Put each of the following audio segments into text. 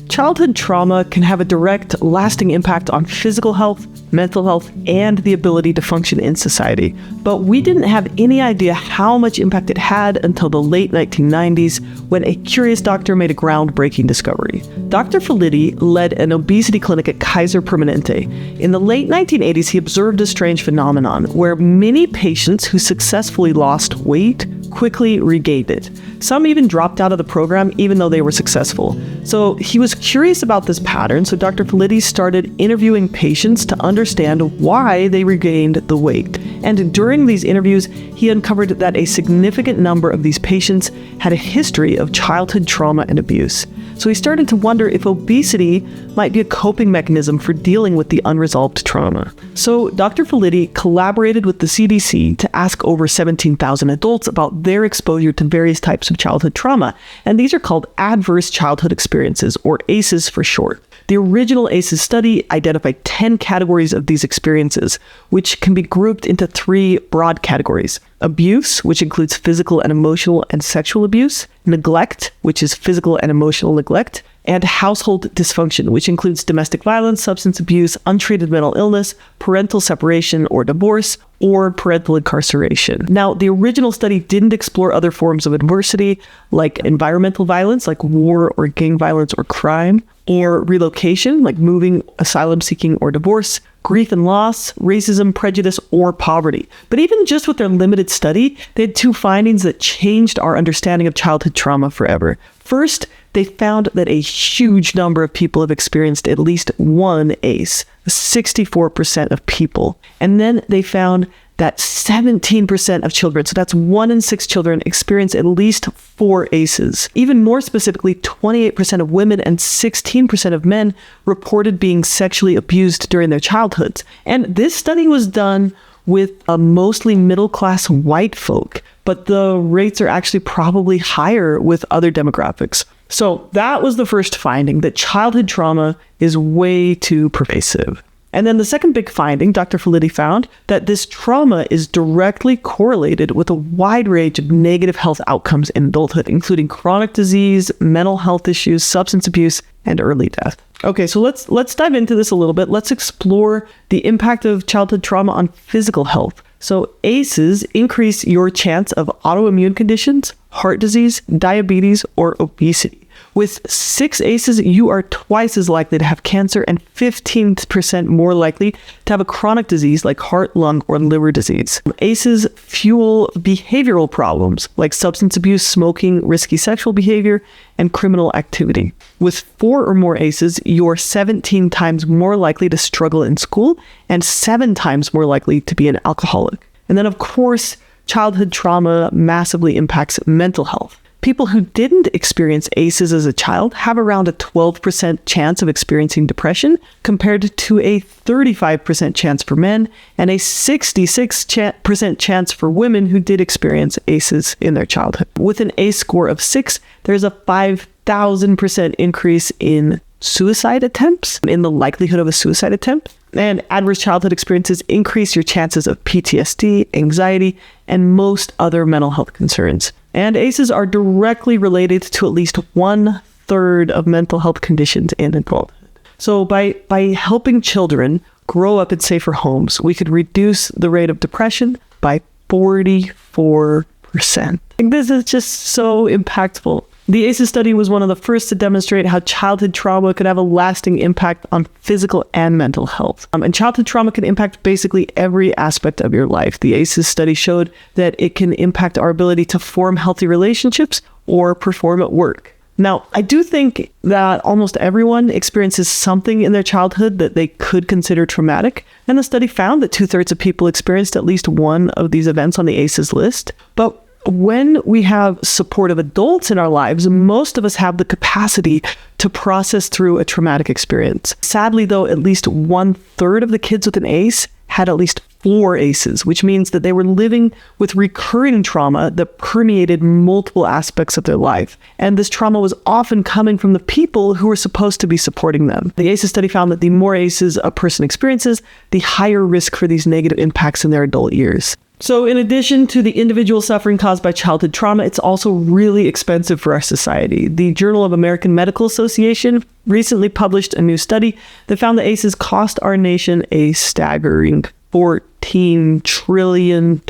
Childhood trauma can have a direct, lasting impact on physical health, mental health, and the ability to function in society. But we didn't have any idea how much impact it had until the late 1990s, when a curious doctor made a groundbreaking discovery. Dr. Felitti led an obesity clinic at Kaiser Permanente. In the late 1980s, he observed a strange phenomenon where many patients who successfully lost weight quickly regained it. Some even dropped out of the program even though they were successful. So he was curious about this pattern, so Dr. Felitti started interviewing patients to understand why they regained the weight. And during these interviews, he uncovered that a significant number of these patients had a history of childhood trauma and abuse. So he started to wonder if obesity might be a coping mechanism for dealing with the unresolved trauma. So Dr. Felitti collaborated with the CDC to ask over 17,000 adults about their exposure to various types of childhood trauma. And these are called adverse childhood experiences, or ACEs for short. The original ACES study identified 10 categories of these experiences, which can be grouped into 3 broad categories. Abuse, which includes physical and emotional and sexual abuse. Neglect, which is physical and emotional neglect. And household dysfunction, which includes domestic violence, substance abuse, untreated mental illness, parental separation or divorce, or parental incarceration. Now, the original study didn't explore other forms of adversity, like environmental violence, like war or gang violence or crime, or relocation, like moving, asylum seeking, or divorce, grief and loss, racism, prejudice, or poverty. But even just with their limited study, they had 2 findings that changed our understanding of childhood trauma forever. First, they found that a huge number of people have experienced at least one ACE, 64% of people. And then they found that 17% of children, so that's 1 in 6 children, experience at least 4 ACEs. Even more specifically, 28% of women and 16% of men reported being sexually abused during their childhoods. And this study was done with a mostly middle-class white folk, but the rates are actually probably higher with other demographics. So that was the first finding, that childhood trauma is way too pervasive. And then the second big finding, Dr. Felitti found that this trauma is directly correlated with a wide range of negative health outcomes in adulthood, including chronic disease, mental health issues, substance abuse, and early death. Okay, so let's dive into this a little bit. Let's explore the impact of childhood trauma on physical health. So ACEs increase your chance of autoimmune conditions, heart disease, diabetes, or obesity. With 6 ACEs, you are twice as likely to have cancer and 15% more likely to have a chronic disease like heart, lung, or liver disease. ACEs fuel behavioral problems like substance abuse, smoking, risky sexual behavior, and criminal activity. With 4 or more ACEs, you're 17 times more likely to struggle in school and 7 times more likely to be an alcoholic. And then, of course, childhood trauma massively impacts mental health. People who didn't experience ACEs as a child have around a 12% chance of experiencing depression, compared to a 35% chance for men and a 66% chance for women who did experience ACEs in their childhood. With an ACE score of 6, there's a 5,000% increase in suicide attempts, in the likelihood of a suicide attempt. And adverse childhood experiences increase your chances of PTSD, anxiety, and most other mental health concerns. And ACEs are directly related to at least 1/3 of mental health conditions in adulthood. So by helping children grow up in safer homes, we could reduce the rate of depression by 44%. This is just so impactful. The ACEs study was one of the first to demonstrate how childhood trauma could have a lasting impact on physical and mental health. And childhood trauma can impact basically every aspect of your life. The ACEs study showed that it can impact our ability to form healthy relationships or perform at work. Now, I do think that almost everyone experiences something in their childhood that they could consider traumatic. And the study found that 2/3 of people experienced at least one of these events on the ACEs list. But when we have supportive adults in our lives, most of us have the capacity to process through a traumatic experience. Sadly, though, at least 1/3 of the kids with an ACE had at least 4 ACEs, which means that they were living with recurring trauma that permeated multiple aspects of their life. And this trauma was often coming from the people who were supposed to be supporting them. The ACEs study found that the more ACEs a person experiences, the higher risk for these negative impacts in their adult years. So in addition to the individual suffering caused by childhood trauma, it's also really expensive for our society. The Journal of American Medical Association recently published a new study that found that ACEs cost our nation a staggering $14 trillion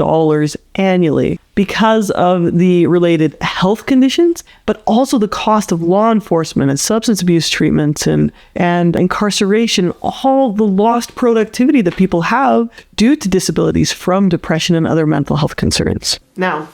annually because of the related health conditions, but also the cost of law enforcement and substance abuse treatments and incarceration, all the lost productivity that people have due to disabilities from depression and other mental health concerns. Now,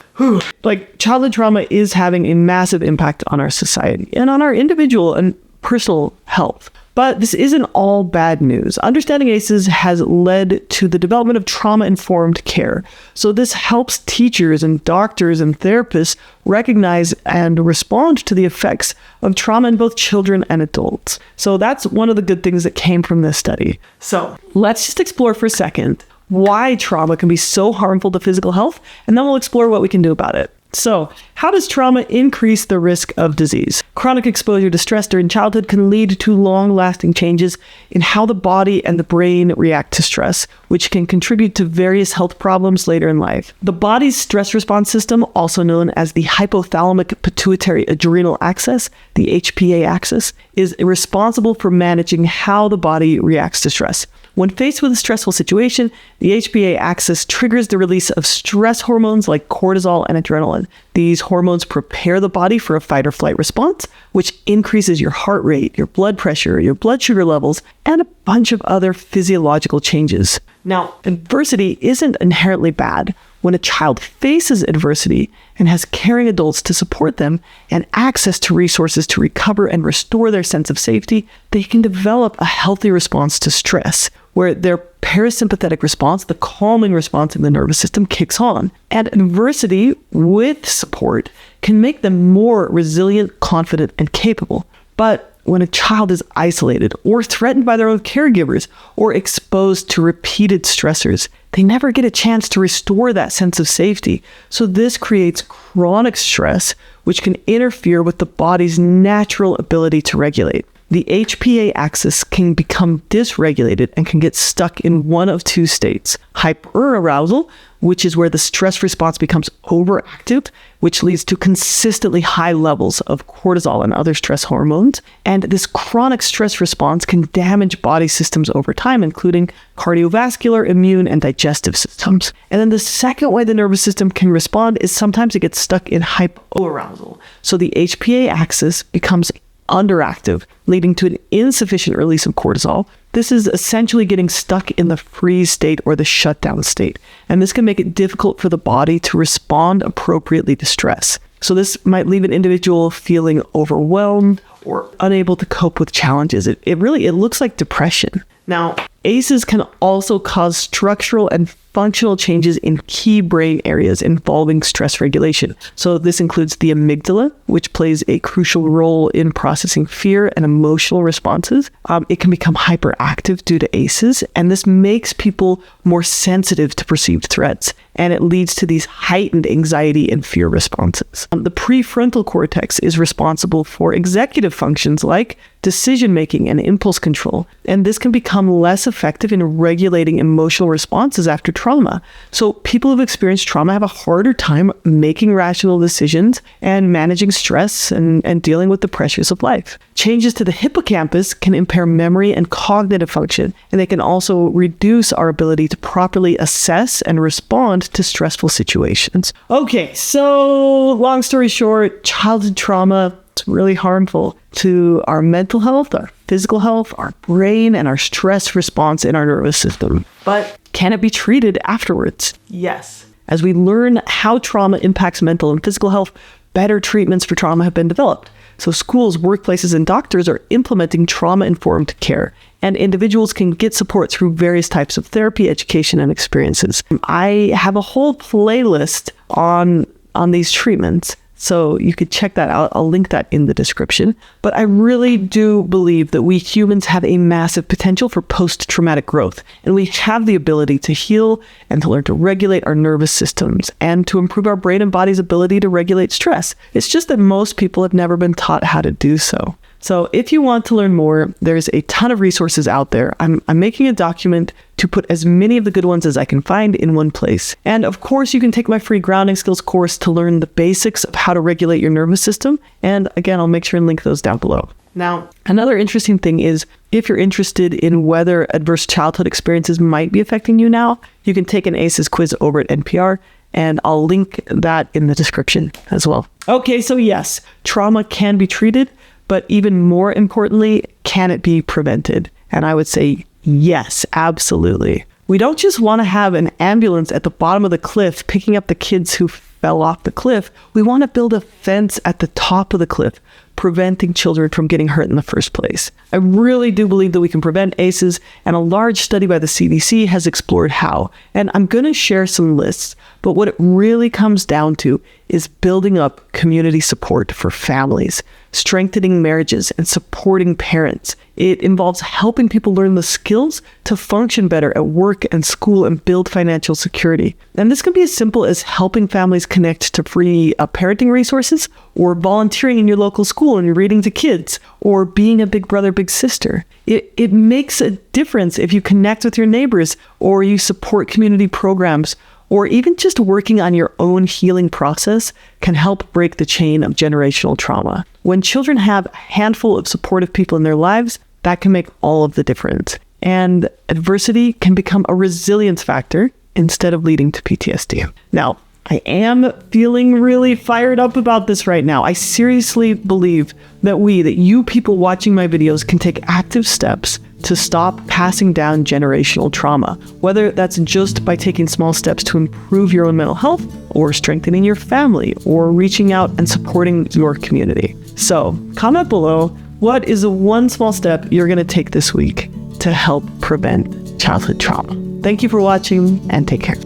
childhood trauma is having a massive impact on our society and on our individual and personal health. But this isn't all bad news. Understanding ACEs has led to the development of trauma-informed care. So this helps teachers and doctors and therapists recognize and respond to the effects of trauma in both children and adults. So that's one of the good things that came from this study. So let's just explore for a second why trauma can be so harmful to physical health, and then we'll explore what we can do about it. So, how does trauma increase the risk of disease? Chronic exposure to stress during childhood can lead to long-lasting changes in how the body and the brain react to stress, which can contribute to various health problems later in life. The body's stress response system, also known as the hypothalamic pituitary adrenal axis, the HPA axis, is responsible for managing how the body reacts to stress. When faced with a stressful situation, the HPA axis triggers the release of stress hormones like cortisol and adrenaline. These hormones prepare the body for a fight or flight response, which increases your heart rate, your blood pressure, your blood sugar levels, and a bunch of other physiological changes. Now, adversity isn't inherently bad. When a child faces adversity and has caring adults to support them and access to resources to recover and restore their sense of safety, they can develop a healthy response to stress, where their parasympathetic response, the calming response in the nervous system, kicks on. And adversity with support can make them more resilient, confident, and capable. But when a child is isolated or threatened by their own caregivers or exposed to repeated stressors, they never get a chance to restore that sense of safety. So this creates chronic stress, which can interfere with the body's natural ability to regulate. The HPA axis can become dysregulated and can get stuck in one of two states: hyperarousal, which is where the stress response becomes overactive, which leads to consistently high levels of cortisol and other stress hormones. And this chronic stress response can damage body systems over time, including cardiovascular, immune, and digestive systems. And then the second way the nervous system can respond is sometimes it gets stuck in hypoarousal. So the HPA axis becomes underactive, leading to an insufficient release of cortisol. This is essentially getting stuck in the freeze state or the shutdown state. And this can make it difficult for the body to respond appropriately to stress. So this might leave an individual feeling overwhelmed or unable to cope with challenges. It looks like depression. Now, ACEs can also cause structural and functional changes in key brain areas involving stress regulation. So this includes the amygdala, which plays a crucial role in processing fear and emotional responses. It can become hyperactive due to ACEs, and this makes people more sensitive to perceived threats, and it leads to these heightened anxiety and fear responses. The prefrontal cortex is responsible for executive functions like decision-making and impulse control, and this can become less effective in regulating emotional responses after trauma. So people who've experienced trauma have a harder time making rational decisions and managing stress and dealing with the pressures of life. Changes to the hippocampus can impair memory and cognitive function, and they can also reduce our ability to properly assess and respond to stressful situations. Okay, so long story short, childhood trauma, it's really harmful to our mental health, our physical health, our brain, and our stress response in our nervous system. But can it be treated afterwards? Yes. As we learn how trauma impacts mental and physical health, better treatments for trauma have been developed. So schools, workplaces, and doctors are implementing trauma-informed care, and individuals can get support through various types of therapy, education, and experiences. I have a whole playlist on these treatments, so you could check that out. I'll link that in the description. But I really do believe that we humans have a massive potential for post-traumatic growth, and we have the ability to heal and to learn to regulate our nervous systems and to improve our brain and body's ability to regulate stress. It's just that most people have never been taught how to do so. So if you want to learn more, there's a ton of resources out there. I'm making a document to put as many of the good ones as I can find in one place. And of course, you can take my free grounding skills course to learn the basics of how to regulate your nervous system. And again, I'll make sure and link those down below. Now, another interesting thing is if you're interested in whether adverse childhood experiences might be affecting you now, you can take an ACES quiz over at NPR, and I'll link that in the description as well. Okay, so yes, trauma can be treated, but even more importantly, can it be prevented? And I would say yes, absolutely. We don't just want to have an ambulance at the bottom of the cliff picking up the kids who fell off the cliff. We want to build a fence at the top of the cliff, preventing children from getting hurt in the first place. I really do believe that we can prevent ACEs, and a large study by the CDC has explored how. And I'm going to share some lists, but what it really comes down to is building up community support for families, strengthening marriages, and supporting parents. It involves helping people learn the skills to function better at work and school and build financial security. And this can be as simple as helping families connect to free parenting resources, or volunteering in your local school and reading to kids, or being a big brother, big sister. It makes a difference if you connect with your neighbors, or you support community programs, or even just working on your own healing process can help break the chain of generational trauma. When children have a handful of supportive people in their lives, that can make all of the difference. And adversity can become a resilience factor instead of leading to PTSD. Now, I am feeling really fired up about this right now. I seriously believe that you people watching my videos can take active steps to stop passing down generational trauma, whether that's just by taking small steps to improve your own mental health, or strengthening your family, or reaching out and supporting your community. So comment below, what is the one small step you're going to take this week to help prevent childhood trauma? Thank you for watching, and take care.